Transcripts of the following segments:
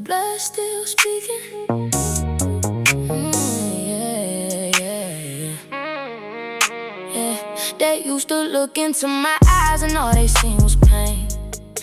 blood still speaking. They used to look into my eyes and all they seen was pain.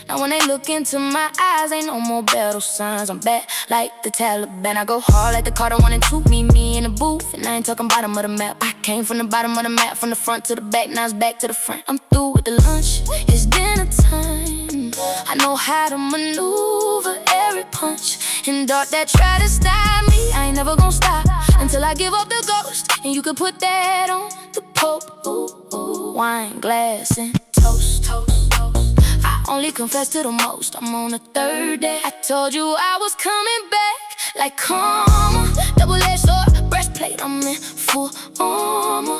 Now when they look into my eyes, ain't no more battle signs. I'm back like the Taliban. I go hard like the Carter 1 and 2. Meet me in the booth, and I ain't talking bottom of the map. I came from the bottom of the map, from the front to the back. Now it's back to the front. I'm through with the lunch, it's dinner time. I know how to maneuver every punch. In dark that try to stop me, I ain't never gonna stop until I give up the ghost. And you could put that on the Pope. Ooh, ooh, wine glass and toast, toast, toast. I only confess to the most. I'm on the third day. I told you I was coming back like karma. Double-edged sword, breastplate, I'm in full armor.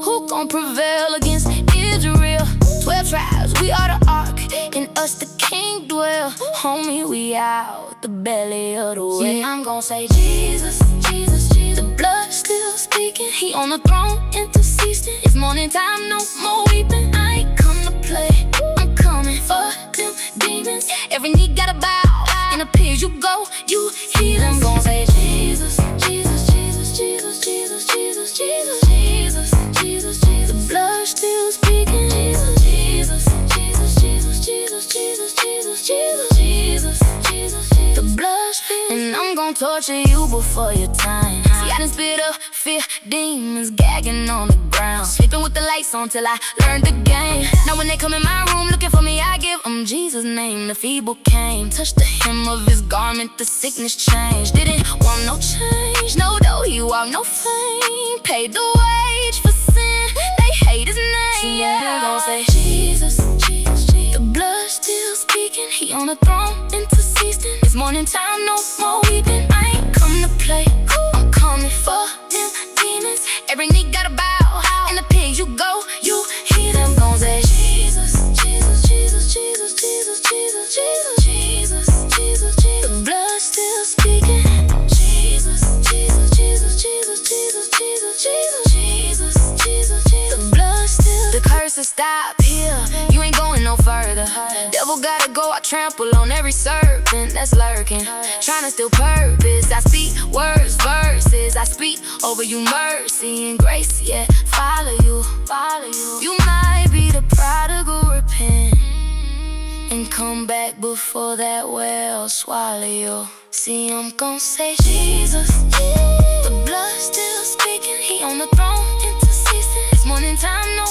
Who gon' prevail against Israel? 12 tribes, we are the ark. In us the king dwell. Homie, we out the belly of the whale. Yeah, I'm gon' say Jesus, Jesus, Jesus. The blood still speaking. He on the throne, interceding. It's morning time, no more weeping. I ain't come to play, I'm coming for them demons. Every knee gotta bow, in the pigs you go, you heal. I'm gon' say Jesus, Jesus, Jesus, Jesus, Jesus, Jesus, Jesus, Jesus, Jesus, Jesus. The blood still speaking. Jesus, Jesus, Jesus, Jesus, Jesus, Jesus, Jesus, Jesus, Jesus, Jesus. The blood still. And I'm gon' torture you before your time. See, I done spit up fear, demons gagging on the ground. Sleeping with the lights on till I learned the game. Now when they come in my room looking for me, I give them Jesus' name. The feeble came, touched the hem of his garment, the sickness changed. Didn't want no change, no dough, he walked no fame. Paid the wage for sin, they hate his name. Yeah, I'm gon' say Jesus, Jesus, Jesus. The blood still speaking, he on the throne, interceding. It's morning time, no more weeping. I ain't come to play, I'm coming for them demons. Every knee gotta bow, in the pigs you go, you hear them. Gon' say Jesus, Jesus, Jesus, Jesus, Jesus, Jesus, Jesus, Jesus, Jesus, Jesus. The blood still speaking. Jesus, Jesus, Jesus, Jesus, Jesus, Jesus, Jesus, Jesus, Jesus, Jesus. The blood still. The curses stop here, you ain't going no further. Devil gotta go, I trample on every serpent that's lurking, trying to steal purpose. I speak words, verses, I speak over you mercy and grace. Yeah, follow you, follow you. You might be the prodigal, repent and come back before that well swallow you. See, I'm gon' say Jesus, the blood still speaking. He on the throne, interceding. It's morning time, no